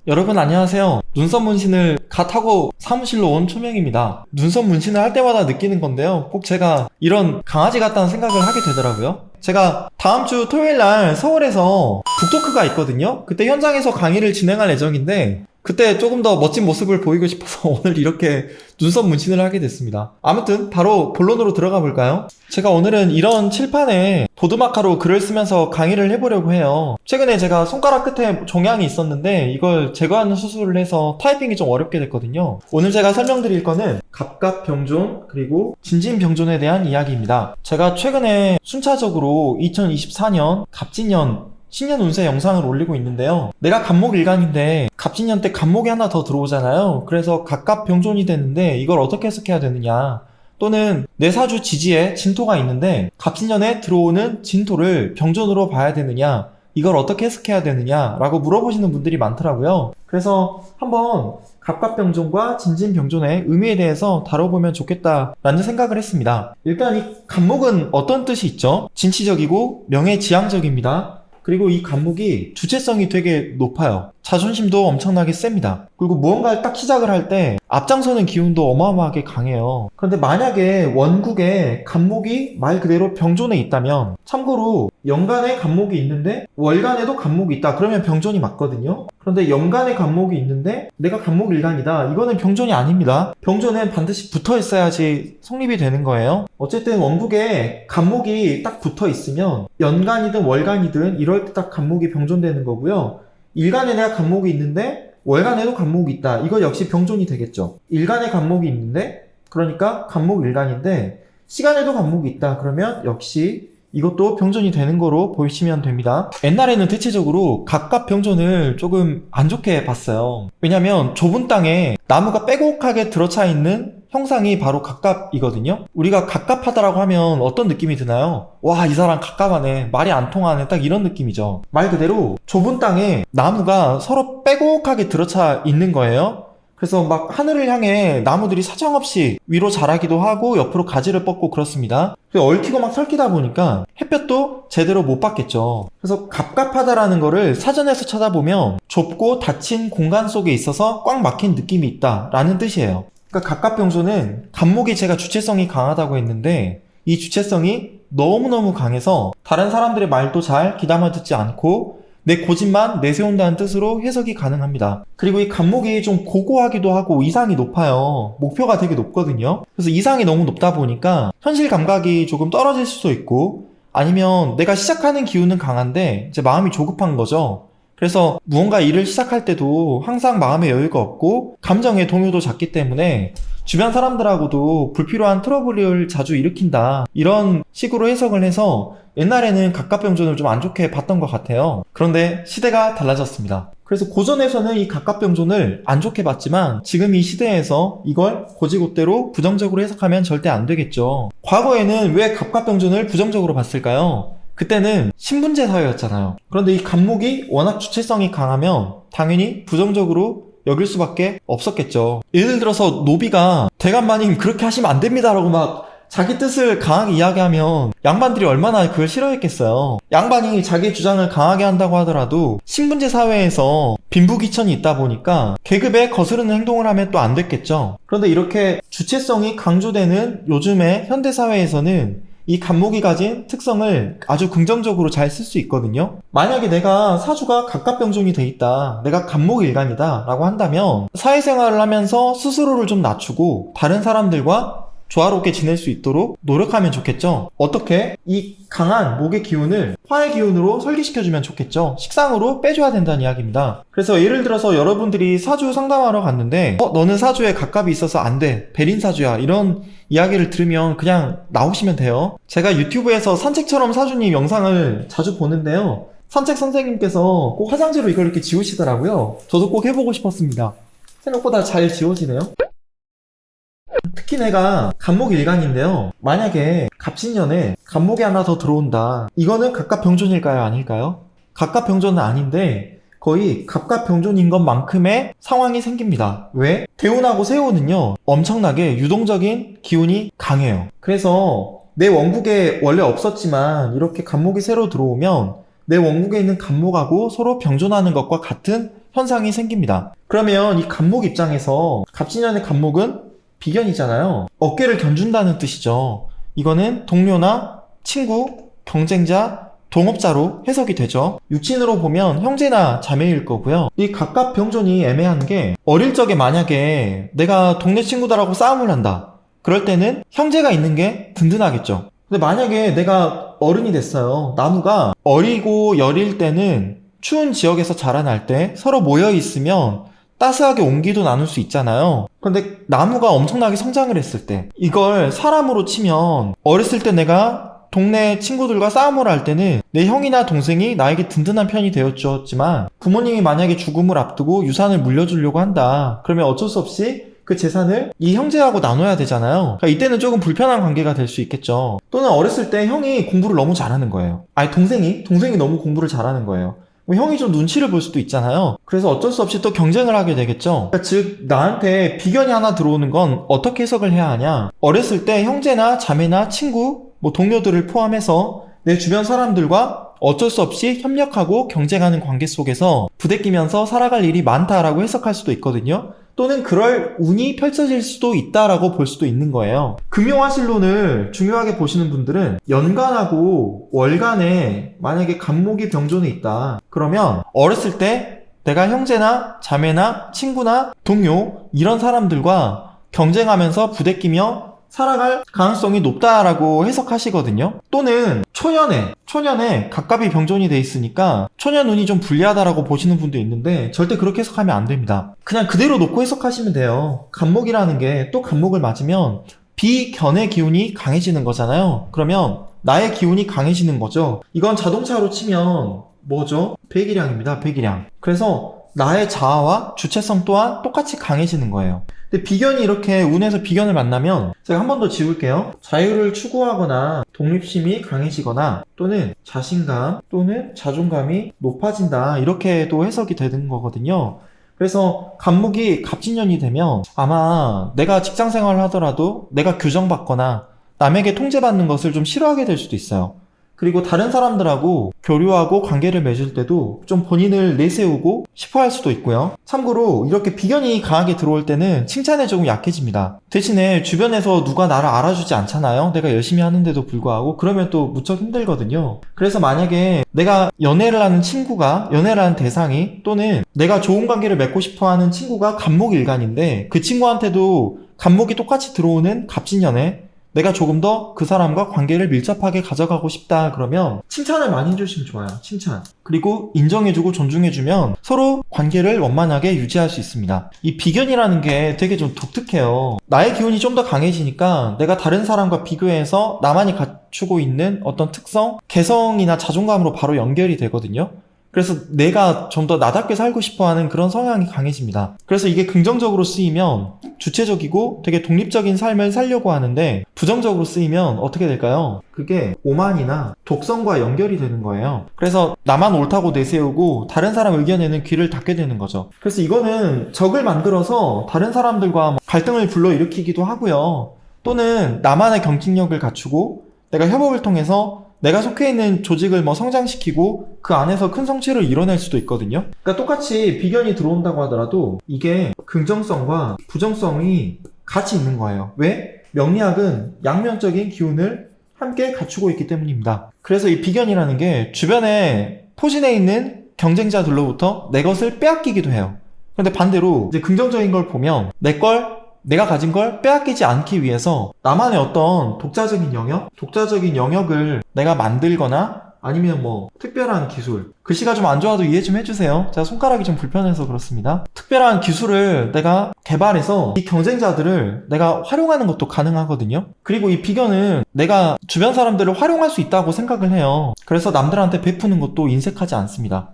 여러분 안녕하세요. 눈썹 문신을 갓 하고 사무실로 온 초명입니다. 눈썹 문신을 할 때마다 느끼는 건데요. 꼭 제가 이런 강아지 같다는 생각을 하게 되더라고요. 제가 다음 주 토요일 날 서울에서 북토크가 있거든요. 그때 현장에서 강의를 진행할 예정인데 그때 조금 더 멋진 모습을 보이고 싶어서 오늘 이렇게 눈썹 문신을 하게 됐습니다. 아무튼 바로 본론으로 들어가 볼까요? 제가 오늘은 이런 칠판에 보드마카로 글을 쓰면서 강의를 해보려고 해요. 최근에 제가 손가락 끝에 종양이 있었는데 이걸 제거하는 수술을 해서 타이핑이 좀 어렵게 됐거든요. 오늘 제가 설명드릴 거는 갑갑병존 그리고 진진병존에 대한 이야기입니다. 제가 최근에 순차적으로 2024년 갑진년 신년 운세 영상을 올리고 있는데요. 내가 갑목일간인데 갑진년 때 갑목이 하나 더 들어오잖아요. 그래서 갑갑병존이 되는데 이걸 어떻게 해석해야 되느냐, 또는 내 사주 지지에 진토가 있는데 갑진년에 들어오는 진토를 병존으로 봐야 되느냐, 이걸 어떻게 해석해야 되느냐 라고 물어보시는 분들이 많더라고요. 그래서 한번 갑갑병존과 진진병존의 의미에 대해서 다뤄보면 좋겠다라는 생각을 했습니다. 일단 이 갑목은 어떤 뜻이 있죠? 진취적이고 명예지향적입니다. 그리고 이 갑목이 주체성이 되게 높아요. 자존심도 엄청나게 셉니다. 그리고 무언가를 딱 시작을 할 때 앞장서는 기운도 어마어마하게 강해요. 그런데 만약에 원국에 갑목이 말 그대로 병존에 있다면, 참고로 연간에 갑목이 있는데 월간에도 갑목이 있다 그러면 병존이 맞거든요. 그런데 연간에 갑목이 있는데 내가 갑목일간이다, 이거는 병존이 아닙니다. 병존은 반드시 붙어 있어야지 성립이 되는 거예요. 어쨌든 원국에 갑목이 딱 붙어 있으면 연간이든 월간이든 이럴 때 딱 갑목이 병존되는 거고요. 일간에 내가 갑목이 있는데 월간에도 갑목이 있다, 이거 역시 병존이 되겠죠. 일간에 갑목이 있는데, 그러니까 갑목일간인데 시간에도 갑목이 있다 그러면 역시 이것도 병존이 되는 거로 보시면 됩니다. 옛날에는 대체적으로 갑갑병존을 조금 안 좋게 봤어요. 왜냐면 좁은 땅에 나무가 빼곡하게 들어차 있는 형상이 바로 갑갑이거든요. 우리가 갑갑하다라고 하면 어떤 느낌이 드나요? 와, 이 사람 갑갑하네, 말이 안 통하네, 딱 이런 느낌이죠. 말 그대로 좁은 땅에 나무가 서로 빼곡하게 들어차 있는 거예요. 그래서 막 하늘을 향해 나무들이 사정없이 위로 자라기도 하고 옆으로 가지를 뻗고 그렇습니다. 얽히고 막 설키다 보니까 햇볕도 제대로 못 받겠죠. 그래서 갑갑하다라는 거를 사전에서 찾아보면 좁고 닫힌 공간 속에 있어서 꽉 막힌 느낌이 있다 라는 뜻이에요. 그러니까 갑갑병존은 갑목이 제가 주체성이 강하다고 했는데 이 주체성이 너무너무 강해서 다른 사람들의 말도 잘 귀담아 듣지 않고 내 고집만 내세운다는 뜻으로 해석이 가능합니다. 그리고 이 갑목이 좀 고고하기도 하고 이상이 높아요. 목표가 되게 높거든요. 그래서 이상이 너무 높다 보니까 현실 감각이 조금 떨어질 수도 있고, 아니면 내가 시작하는 기운은 강한데 이제 마음이 조급한 거죠. 그래서 무언가 일을 시작할 때도 항상 마음의 여유가 없고 감정의 동요도 작기 때문에 주변 사람들하고도 불필요한 트러블을 자주 일으킨다, 이런 식으로 해석을 해서 옛날에는 갑갑병존을 좀 안 좋게 봤던 것 같아요. 그런데 시대가 달라졌습니다. 그래서 고전에서는 이 갑갑병존을 안 좋게 봤지만 지금 이 시대에서 이걸 고지고대로 부정적으로 해석하면 절대 안 되겠죠. 과거에는 왜 갑갑병존을 부정적으로 봤을까요? 그때는 신분제 사회였잖아요. 그런데 이 갑목이 워낙 주체성이 강하면 당연히 부정적으로 여길 수밖에 없었겠죠. 예를 들어서 노비가 대감마님 그렇게 하시면 안 됩니다 라고 막 자기 뜻을 강하게 이야기하면 양반들이 얼마나 그걸 싫어했겠어요. 양반이 자기 주장을 강하게 한다고 하더라도 신분제 사회에서 빈부귀천이 있다 보니까 계급에 거스르는 행동을 하면 또 안 됐겠죠. 그런데 이렇게 주체성이 강조되는 요즘의 현대사회에서는 이 갑목이 가진 특성을 아주 긍정적으로 잘 쓸 수 있거든요. 만약에 내가 사주가 갑갑병존이 돼 있다, 내가 갑목일간이다 라고 한다면 사회생활을 하면서 스스로를 좀 낮추고 다른 사람들과 조화롭게 지낼 수 있도록 노력하면 좋겠죠. 어떻게? 이 강한 목의 기운을 화의 기운으로 설계시켜주면 좋겠죠. 식상으로 빼줘야 된다는 이야기입니다. 그래서 예를 들어서 여러분들이 사주 상담하러 갔는데 너는 사주에 갑갑이 있어서 안 돼, 배린사주야, 이런 이야기를 들으면 그냥 나오시면 돼요. 제가 유튜브에서 산책처럼 사주님 영상을 자주 보는데요, 산책 선생님께서 꼭 화장지로 이걸 이렇게 지우시더라고요. 저도 꼭 해보고 싶었습니다. 생각보다 잘 지워지네요. 특히 내가 갑목일간인데요, 만약에 갑신년에 갑목이 하나 더 들어온다, 이거는 갑갑병존일까요, 아닐까요? 갑갑병존은 아닌데 거의 갑갑병존인 것만큼의 상황이 생깁니다. 왜? 대운하고 세운은요 엄청나게 유동적인 기운이 강해요. 그래서 내 원국에 원래 없었지만 이렇게 갑목이 새로 들어오면 내 원국에 있는 갑목하고 서로 병존하는 것과 같은 현상이 생깁니다. 그러면 이 갑목 입장에서 갑진년의 갑목은 비견이잖아요. 어깨를 견준다는 뜻이죠. 이거는 동료나 친구, 경쟁자, 동업자로 해석이 되죠. 육친으로 보면 형제나 자매일 거고요. 이 갑갑병존이 애매한 게 어릴 적에 만약에 내가 동네 친구들하고 싸움을 한다. 그럴 때는 형제가 있는 게 든든하겠죠. 근데 만약에 내가 어른이 됐어요. 나무가 어리고 여릴 때는 추운 지역에서 자라날 때 서로 모여 있으면 따스하게 온기도 나눌 수 있잖아요. 근데 나무가 엄청나게 성장을 했을 때 이걸 사람으로 치면 어렸을 때 내가 동네 친구들과 싸움을 할 때는 내 형이나 동생이 나에게 든든한 편이 되어주었지만 부모님이 만약에 죽음을 앞두고 유산을 물려주려고 한다. 그러면 어쩔 수 없이 그 재산을 이 형제하고 나눠야 되잖아요. 그러니까 이때는 조금 불편한 관계가 될 수 있겠죠. 또는 어렸을 때 형이 공부를 너무 잘하는 거예요. 아니 동생이 너무 공부를 잘하는 거예요. 형이 좀 눈치를 볼 수도 있잖아요. 그래서 어쩔 수 없이 또 경쟁을 하게 되겠죠. 그러니까 즉 나한테 비견이 하나 들어오는 건 어떻게 해석을 해야 하냐. 어렸을 때 형제나 자매나 친구, 동료들을 포함해서 내 주변 사람들과 어쩔 수 없이 협력하고 경쟁하는 관계 속에서 부대끼면서 살아갈 일이 많다라고 해석할 수도 있거든요. 또는 그럴 운이 펼쳐질 수도 있다라고 볼 수도 있는 거예요. 금요화실론을 중요하게 보시는 분들은 연간하고 월간에 만약에 갑목이 병존에 있다. 그러면 어렸을 때 내가 형제나 자매나 친구나 동료 이런 사람들과 경쟁하면서 부대끼며 살아갈 가능성이 높다라고 해석하시거든요. 또는 초년에 갑갑이 병존이 돼 있으니까 초년 운이 좀 불리하다라고 보시는 분도 있는데 절대 그렇게 해석하면 안 됩니다. 그냥 그대로 놓고 해석하시면 돼요. 갑목이라는 게 또 갑목을 맞으면 비견의 기운이 강해지는 거잖아요. 그러면 나의 기운이 강해지는 거죠. 이건 자동차로 치면 뭐죠? 배기량입니다. 배기량. 그래서 나의 자아와 주체성 또한 똑같이 강해지는 거예요. 근데 비견이 이렇게 운에서 비견을 만나면 제가 한 번 더 지울게요. 자유를 추구하거나 독립심이 강해지거나 또는 자신감 또는 자존감이 높아진다. 이렇게도 해석이 되는 거거든요. 그래서 갑목이 갑진년이 되면 아마 내가 직장 생활을 하더라도 내가 규정받거나 남에게 통제받는 것을 좀 싫어하게 될 수도 있어요. 그리고 다른 사람들하고 교류하고 관계를 맺을 때도 좀 본인을 내세우고 싶어 할 수도 있고요. 참고로 이렇게 비견이 강하게 들어올 때는 칭찬에 조금 약해집니다. 대신에 주변에서 누가 나를 알아주지 않잖아요. 내가 열심히 하는데도 불구하고. 그러면 또 무척 힘들거든요. 그래서 만약에 내가 연애를 하는 친구가, 연애를 하는 대상이 또는 내가 좋은 관계를 맺고 싶어 하는 친구가 갑목일간인데 그 친구한테도 갑목이 똑같이 들어오는 갑진년에 내가 조금 더 그 사람과 관계를 밀접하게 가져가고 싶다 그러면 칭찬을 많이 해주시면 좋아요. 칭찬. 그리고 인정해주고 존중해주면 서로 관계를 원만하게 유지할 수 있습니다. 이 비견이라는 게 되게 좀 독특해요. 나의 기운이 좀 더 강해지니까 내가 다른 사람과 비교해서 나만이 갖추고 있는 어떤 특성, 개성이나 자존감으로 바로 연결이 되거든요. 그래서 내가 좀 더 나답게 살고 싶어하는 그런 성향이 강해집니다. 그래서 이게 긍정적으로 쓰이면 주체적이고 되게 독립적인 삶을 살려고 하는데 부정적으로 쓰이면 어떻게 될까요? 그게 오만이나 독성과 연결이 되는 거예요. 그래서 나만 옳다고 내세우고 다른 사람 의견에는 귀를 닫게 되는 거죠. 그래서 이거는 적을 만들어서 다른 사람들과 갈등을 불러일으키기도 하고요. 또는 나만의 경쟁력을 갖추고 내가 협업을 통해서 내가 속해 있는 조직을 성장시키고 그 안에서 큰 성취를 이뤄낼 수도 있거든요. 그러니까 똑같이 비견이 들어온다고 하더라도 이게 긍정성과 부정성이 같이 있는 거예요. 왜? 명리학은 양면적인 기운을 함께 갖추고 있기 때문입니다. 그래서 이 비견이라는 게 주변에 포진해 있는 경쟁자들로부터 내 것을 빼앗기기도 해요. 그런데 반대로 이제 긍정적인 걸 보면 내가 가진 걸 빼앗기지 않기 위해서 나만의 어떤 독자적인 영역을 내가 만들거나 아니면 특별한 기술. 글씨가 좀 안 좋아도 이해 좀 해주세요. 제가 손가락이 좀 불편해서 그렇습니다. 특별한 기술을 내가 개발해서 이 경쟁자들을 내가 활용하는 것도 가능하거든요. 그리고 이 비견은 내가 주변 사람들을 활용할 수 있다고 생각을 해요. 그래서 남들한테 베푸는 것도 인색하지 않습니다.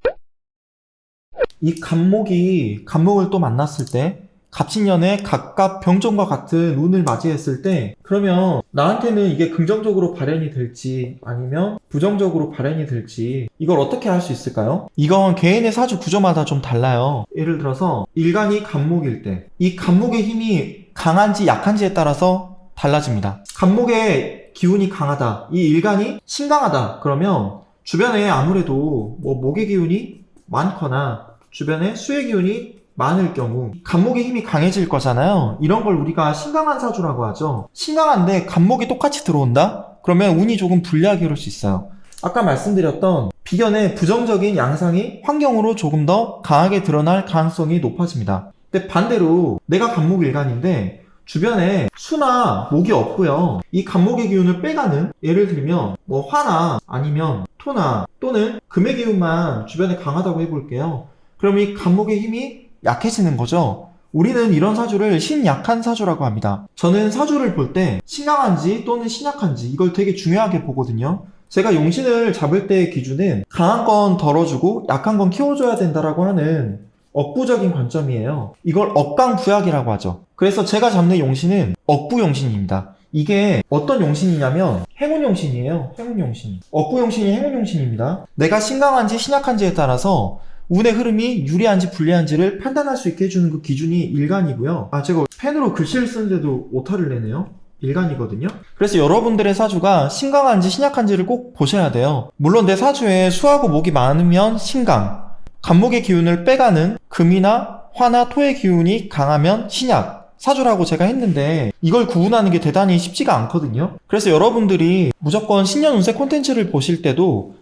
이 갑목을 또 만났을 때 갑진년의 갑갑 병존과 같은 운을 맞이했을 때 그러면 나한테는 이게 긍정적으로 발현이 될지 아니면 부정적으로 발현이 될지 이걸 어떻게 할 수 있을까요? 이건 개인의 사주 구조마다 좀 달라요. 예를 들어서 일간이 갑목일 때 이 갑목의 힘이 강한지 약한지에 따라서 달라집니다. 갑목의 기운이 강하다, 이 일간이 신강하다 그러면 주변에 아무래도 목의 기운이 많거나 주변에 수의 기운이 많을 경우 간목의 힘이 강해질 거잖아요. 이런 걸 우리가 신강한 사주라고 하죠. 신강한데 간목이 똑같이 들어온다? 그러면 운이 조금 불리하게 흐를 수 있어요. 아까 말씀드렸던 비견의 부정적인 양상이 환경으로 조금 더 강하게 드러날 가능성이 높아집니다. 근데 반대로 내가 간목일간인데 주변에 수나 목이 없고요. 이 간목의 기운을 빼가는, 예를 들면 뭐 화나 아니면 토나 또는 금의 기운만 주변에 강하다고 해볼게요. 그럼 이 간목의 힘이 약해지는 거죠. 우리는 이런 사주를 신약한 사주라고 합니다. 저는 사주를 볼 때 신강한지 또는 신약한지 이걸 되게 중요하게 보거든요. 제가 용신을 잡을 때의 기준은 강한 건 덜어주고 약한 건 키워줘야 된다라고 하는 억부적인 관점이에요. 이걸 억강부약이라고 하죠. 그래서 제가 잡는 용신은 억부용신입니다. 이게 어떤 용신이냐면 행운용신이에요. 행운용신. 억부용신이 행운용신입니다. 내가 신강한지 신약한지에 따라서 운의 흐름이 유리한지 불리한지를 판단할 수 있게 해주는 그 기준이 일간이고요. 제가 펜으로 글씨를 쓰는데도 오타를 내네요. 일간이거든요. 그래서 여러분들의 사주가 신강한지 신약한지를 꼭 보셔야 돼요. 물론 내 사주에 수하고 목이 많으면 신강, 간목의 기운을 빼가는 금이나 화나 토의 기운이 강하면 신약 사주라고 제가 했는데 이걸 구분하는 게 대단히 쉽지가 않거든요. 그래서 여러분들이 무조건 신년 운세 콘텐츠를 보실 때도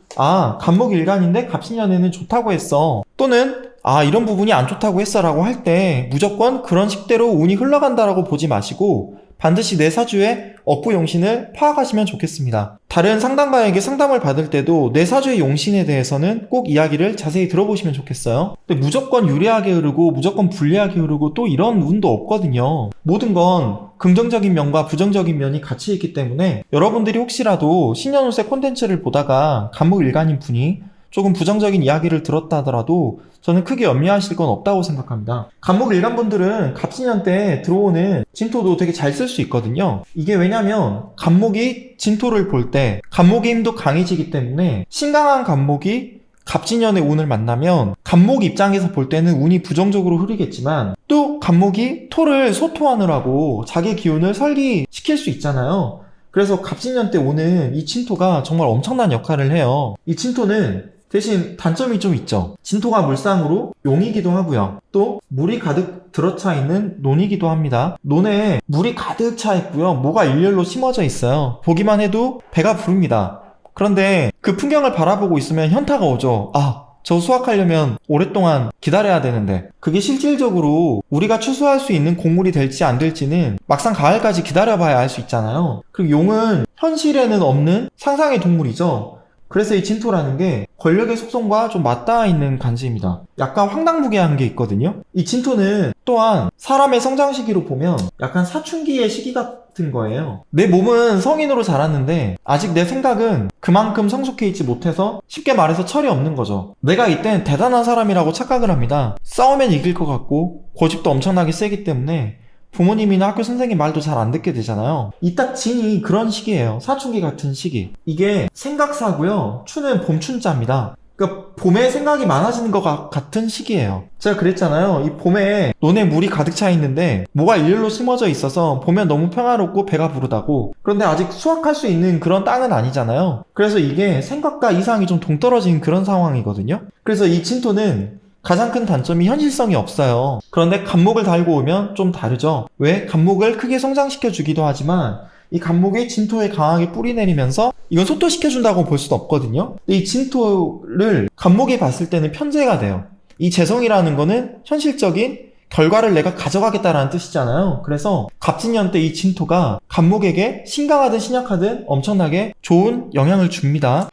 간목이 일간인데 갑신년에는 좋다고 했어, 또는 이런 부분이 안 좋다고 했어 라고 할 때 무조건 그런 식대로 운이 흘러간다라고 보지 마시고 반드시 내 사주의 억부용신을 파악하시면 좋겠습니다. 다른 상담가에게 상담을 받을 때도 내 사주의 용신에 대해서는 꼭 이야기를 자세히 들어보시면 좋겠어요. 근데 무조건 유리하게 흐르고 무조건 불리하게 흐르고 또 이런 운도 없거든요. 모든 건 긍정적인 면과 부정적인 면이 같이 있기 때문에 여러분들이 혹시라도 신년운세 콘텐츠를 보다가 간목일간인 분이 조금 부정적인 이야기를 들었다 하더라도 저는 크게 염려하실 건 없다고 생각합니다. 간목일간 분들은 갑신년 때 들어오는 진토도 되게 잘 쓸 수 있거든요. 이게 왜냐면 간목이 진토를 볼 때 간목의 힘도 강해지기 때문에 신강한 간목이 갑진년의 운을 만나면 간목 입장에서 볼 때는 운이 부정적으로 흐르겠지만 또 간목이 토를 소토하느라고 자기 기운을 설리시킬 수 있잖아요. 그래서 갑진년 때 오는 이 진토가 정말 엄청난 역할을 해요. 이 진토는 대신 단점이 좀 있죠. 진토가 물상으로 용이기도 하고요. 또 물이 가득 들어차 있는 논이기도 합니다. 논에 물이 가득 차 있고요. 모가 일렬로 심어져 있어요. 보기만 해도 배가 부릅니다. 그런데 그 풍경을 바라보고 있으면 현타가 오죠. 저 수확하려면 오랫동안 기다려야 되는데 그게 실질적으로 우리가 추수할 수 있는 곡물이 될지 안 될지는 막상 가을까지 기다려봐야 알 수 있잖아요. 그리고 용은 현실에는 없는 상상의 동물이죠. 그래서 이 진토라는 게 권력의 속성과 좀 맞닿아 있는 간지입니다. 약간 황당무계한 게 있거든요. 이 진토는 또한 사람의 성장 시기로 보면 약간 사춘기의 시기 같은 거예요. 내 몸은 성인으로 자랐는데 아직 내 생각은 그만큼 성숙해 있지 못해서 쉽게 말해서 철이 없는 거죠. 내가 이땐 대단한 사람이라고 착각을 합니다. 싸우면 이길 것 같고 고집도 엄청나게 세기 때문에 부모님이나 학교 선생님 말도 잘 안 듣게 되잖아요. 이 딱 진이 그런 시기예요. 사춘기 같은 시기. 이게 생각사고요. 추는 봄춘자입니다. 그러니까 봄에 생각이 많아지는 것 같은 시기예요. 제가 그랬잖아요. 이 봄에 논에 물이 가득 차 있는데 뭐가 일렬로 심어져 있어서 보면 너무 평화롭고 배가 부르다고. 그런데 아직 수확할 수 있는 그런 땅은 아니잖아요. 그래서 이게 생각과 이상이 좀 동떨어진 그런 상황이거든요. 그래서 이 진토는 가장 큰 단점이 현실성이 없어요. 그런데 간목을 달고 오면 좀 다르죠. 왜? 간목을 크게 성장시켜 주기도 하지만 이 간목이 진토에 강하게 뿌리 내리면서 이건 소토시켜준다고 볼 수도 없거든요. 근데 이 진토를 간목이 봤을 때는 편재가 돼요. 이 재성이라는 거는 현실적인 결과를 내가 가져가겠다라는 뜻이잖아요. 그래서 갑진년 때 이 진토가 간목에게 신강하든 신약하든 엄청나게 좋은 영향을 줍니다.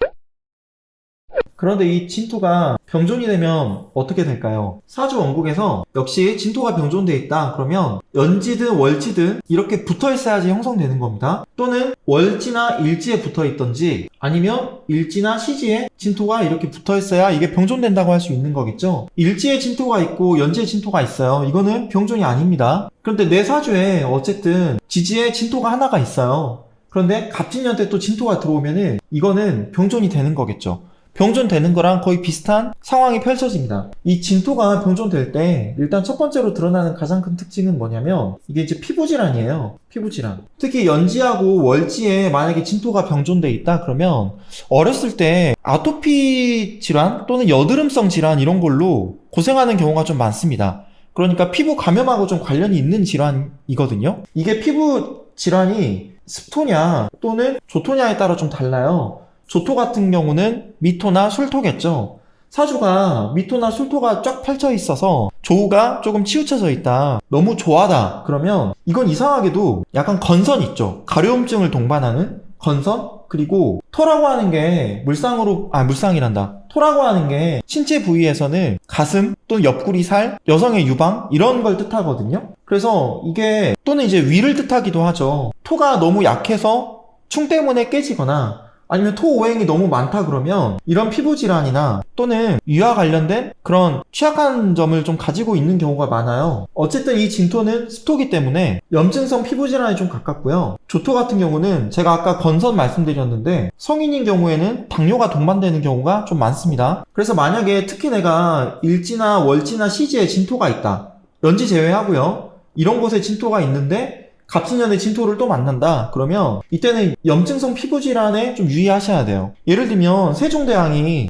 그런데 이 진토가 병존이 되면 어떻게 될까요? 사주 원국에서 역시 진토가 병존되어 있다 그러면 연지든 월지든 이렇게 붙어 있어야지 형성되는 겁니다. 또는 월지나 일지에 붙어 있던지 아니면 일지나 시지에 진토가 이렇게 붙어 있어야 이게 병존된다고 할 수 있는 거겠죠. 일지에 진토가 있고 연지에 진토가 있어요. 이거는 병존이 아닙니다. 그런데 내 사주에 어쨌든 지지에 진토가 하나가 있어요. 그런데 갑진년 때 또 진토가 들어오면은 이거는 병존이 되는 거겠죠. 병존되는 거랑 거의 비슷한 상황이 펼쳐집니다. 이 진토가 병존될 때 일단 첫 번째로 드러나는 가장 큰 특징은 뭐냐면 이게 이제 피부질환이에요. 피부질환. 특히 연지하고 월지에 만약에 진토가 병존돼 있다 그러면 어렸을 때 아토피 질환 또는 여드름성 질환 이런 걸로 고생하는 경우가 좀 많습니다. 그러니까 피부 감염하고 좀 관련이 있는 질환이거든요. 이게 피부 질환이 습토냐 또는 조토냐에 따라 좀 달라요. 조토 같은 경우는 미토나 술토겠죠. 사주가 미토나 술토가 쫙 펼쳐 있어서 조우가 조금 치우쳐져 있다. 너무 조하다. 그러면 이건 이상하게도 약간 건선 있죠. 가려움증을 동반하는 건선? 그리고 토라고 하는 게 물상이란다. 토라고 하는 게 신체 부위에서는 가슴 또는 옆구리 살, 여성의 유방 이런 걸 뜻하거든요. 그래서 이게 또는 이제 위를 뜻하기도 하죠. 토가 너무 약해서 충 때문에 깨지거나 아니면 토오행이 너무 많다 그러면 이런 피부 질환이나 또는 위와 관련된 그런 취약한 점을 좀 가지고 있는 경우가 많아요. 어쨌든 이 진토는 습토기 때문에 염증성 피부 질환에 좀 가깝고요. 조토 같은 경우는 제가 아까 건선 말씀드렸는데 성인인 경우에는 당뇨가 동반되는 경우가 좀 많습니다. 그래서 만약에 특히 내가 일지나 월지나 시지에 진토가 있다. 연지 제외하고요. 이런 곳에 진토가 있는데 갑신년에 진토를 또 만난다 그러면 이때는 염증성 피부질환에 좀 유의하셔야 돼요. 예를 들면 세종대왕이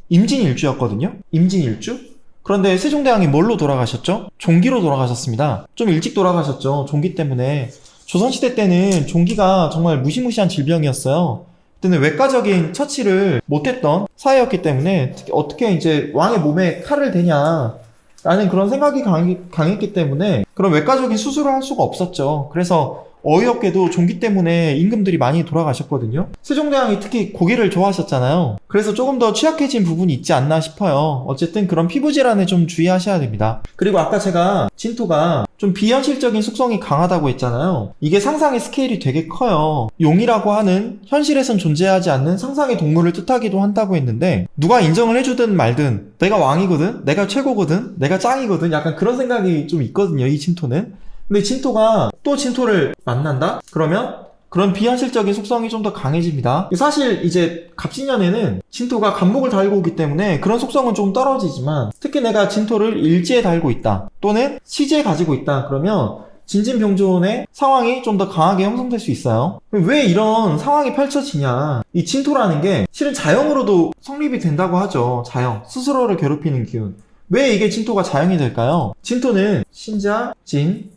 임진일주였거든요. 임진일주? 그런데 세종대왕이 뭘로 돌아가셨죠? 종기로 돌아가셨습니다. 좀 일찍 돌아가셨죠. 종기 때문에. 조선시대 때는 종기가 정말 무시무시한 질병이었어요. 그때는 외과적인 처치를 못했던 사회였기 때문에 어떻게 이제 왕의 몸에 칼을 대냐 라는 그런 생각이 강했기 때문에 그런 외과적인 수술을 할 수가 없었죠. 그래서 어이없게도 종기 때문에 임금들이 많이 돌아가셨거든요. 세종대왕이 특히 고기를 좋아하셨잖아요. 그래서 조금 더 취약해진 부분이 있지 않나 싶어요. 어쨌든 그런 피부 질환에 좀 주의하셔야 됩니다. 그리고 아까 제가 진토가 좀 비현실적인 속성이 강하다고 했잖아요. 이게 상상의 스케일이 되게 커요. 용이라고 하는 현실에선 존재하지 않는 상상의 동물을 뜻하기도 한다고 했는데 누가 인정을 해주든 말든 내가 왕이거든, 내가 최고거든, 내가 짱이거든 약간 그런 생각이 좀 있거든요. 이 진토는. 근데 진토가 또 진토를 만난다? 그러면 그런 비현실적인 속성이 좀 더 강해집니다. 사실 이제 갑신년에는 진토가 간목을 달고 오기 때문에 그런 속성은 좀 떨어지지만 특히 내가 진토를 일지에 달고 있다 또는 시지에 가지고 있다 그러면 진진병존의 상황이 좀 더 강하게 형성될 수 있어요. 왜 이런 상황이 펼쳐지냐. 이 진토라는 게 실은 자영으로도 성립이 된다고 하죠. 자영. 스스로를 괴롭히는 기운. 왜 이게 진토가 자영이 될까요? 진토는 신자, 진,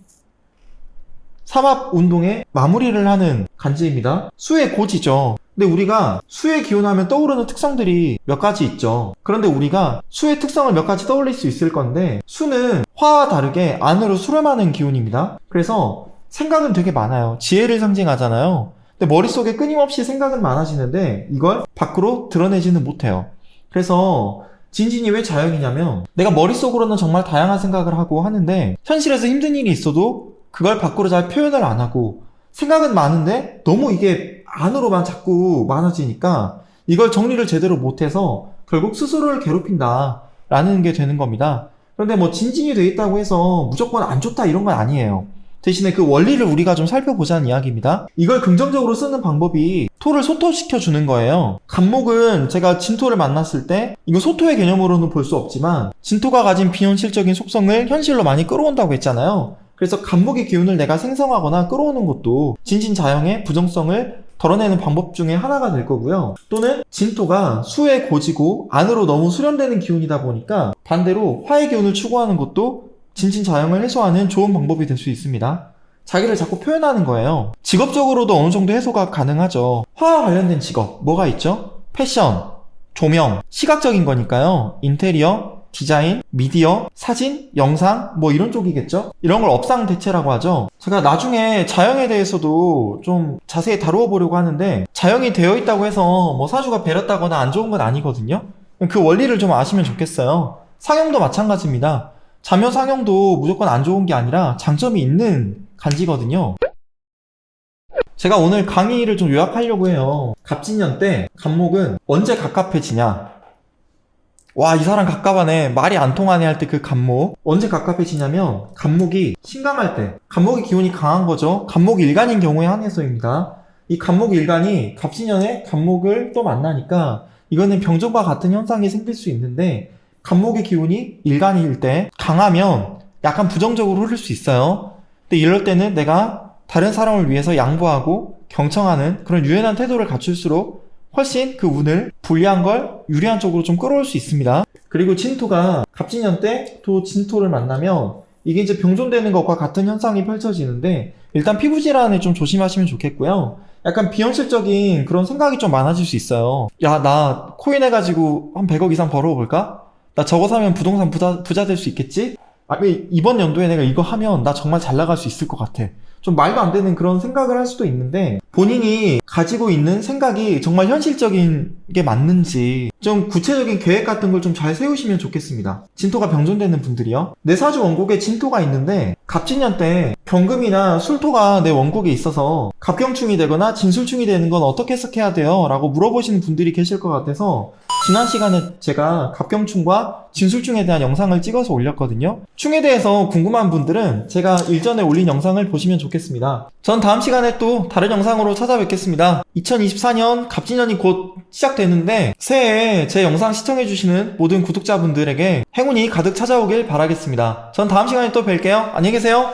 삼합 운동의 마무리를 하는 간지입니다. 수의 고지죠. 근데 우리가 수의 기운하면 떠오르는 특성들이 몇 가지 있죠. 그런데 우리가 수의 특성을 몇 가지 떠올릴 수 있을 건데 수는 화와 다르게 안으로 수렴하는 기운입니다. 그래서 생각은 되게 많아요. 지혜를 상징하잖아요. 근데 머릿속에 끊임없이 생각은 많아지는데 이걸 밖으로 드러내지는 못해요. 그래서 진진이 왜 자영이냐면 내가 머릿속으로는 정말 다양한 생각을 하고 하는데 현실에서 힘든 일이 있어도 그걸 밖으로 잘 표현을 안 하고 생각은 많은데 너무 이게 안으로만 자꾸 많아지니까 이걸 정리를 제대로 못해서 결국 스스로를 괴롭힌다 라는 게 되는 겁니다. 그런데 뭐 진진이 돼 있다고 해서 무조건 안 좋다 이런 건 아니에요. 대신에 그 원리를 우리가 좀 살펴보자는 이야기입니다. 이걸 긍정적으로 쓰는 방법이 토를 소토시켜 주는 거예요. 간목은 제가 진토를 만났을 때 이거 소토의 개념으로는 볼 수 없지만 진토가 가진 비현실적인 속성을 현실로 많이 끌어온다고 했잖아요. 그래서 간목의 기운을 내가 생성하거나 끌어오는 것도 진진자영의 부정성을 덜어내는 방법 중에 하나가 될 거고요. 또는 진토가 수의 고지고 안으로 너무 수렴되는 기운이다 보니까 반대로 화의 기운을 추구하는 것도 진진자영을 해소하는 좋은 방법이 될 수 있습니다. 자기를 자꾸 표현하는 거예요. 직업적으로도 어느 정도 해소가 가능하죠. 화와 관련된 직업 뭐가 있죠? 패션, 조명, 시각적인 거니까요. 인테리어, 디자인, 미디어, 사진, 영상 뭐 이런 쪽이겠죠? 이런 걸 업상 대체라고 하죠. 제가 나중에 자영에 대해서도 좀 자세히 다루어 보려고 하는데 자영이 되어 있다고 해서 뭐 사주가 배렸다거나 안 좋은 건 아니거든요. 그 원리를 좀 아시면 좋겠어요. 상형도 마찬가지입니다. 자묘 상형도 무조건 안 좋은 게 아니라 장점이 있는 간지거든요. 제가 오늘 강의를 좀 요약하려고 해요. 갑진년 때 간목은 언제 갑갑해지냐? 와, 이 사람 갑갑하네. 말이 안 통하네 할 때 그 간목. 언제 갑갑해지냐면 간목이 신강할 때. 간목의 기운이 강한 거죠. 간목이 일간인 경우에 한해서입니다. 이 간목 일간이 갑신년에 간목을 또 만나니까 이거는 병존과 같은 현상이 생길 수 있는데 간목의 기운이 일간일 때 강하면 약간 부정적으로 흐를 수 있어요. 근데 이럴 때는 내가 다른 사람을 위해서 양보하고 경청하는 그런 유연한 태도를 갖출수록 훨씬 그 운을 불리한 걸 유리한 쪽으로 좀 끌어올 수 있습니다. 그리고 진토가 갑진년 때 또 진토를 만나면 이게 이제 병존되는 것과 같은 현상이 펼쳐지는데 일단 피부 질환을 좀 조심하시면 좋겠고요. 약간 비현실적인 그런 생각이 좀 많아질 수 있어요. 야, 나 코인 해가지고 한 100억 이상 벌어볼까? 나 저거 사면 부동산 부자 될 수 있겠지? 아니, 이번 연도에 내가 이거 하면 나 정말 잘 나갈 수 있을 것 같아. 좀 말도 안 되는 그런 생각을 할 수도 있는데 본인이 가지고 있는 생각이 정말 현실적인 게 맞는지 좀 구체적인 계획 같은 걸 좀 잘 세우시면 좋겠습니다. 진토가 병존되는 분들이요. 내 사주 원국에 진토가 있는데 갑진년 때 경금이나 술토가 내 원국에 있어서 갑경충이 되거나 진술충이 되는 건 어떻게 해석해야 돼요? 라고 물어보시는 분들이 계실 것 같아서 지난 시간에 제가 갑경충과 진술충에 대한 영상을 찍어서 올렸거든요. 충에 대해서 궁금한 분들은 제가 일전에 올린 영상을 보시면 좋겠습니다. 전 다음 시간에 또 다른 영상으로 찾아뵙겠습니다. 2024년 갑진년이 곧 시작되는데 새해에 제 영상 시청해주시는 모든 구독자분들에게 행운이 가득 찾아오길 바라겠습니다. 전 다음 시간에 또 뵐게요. 안녕히 계세요.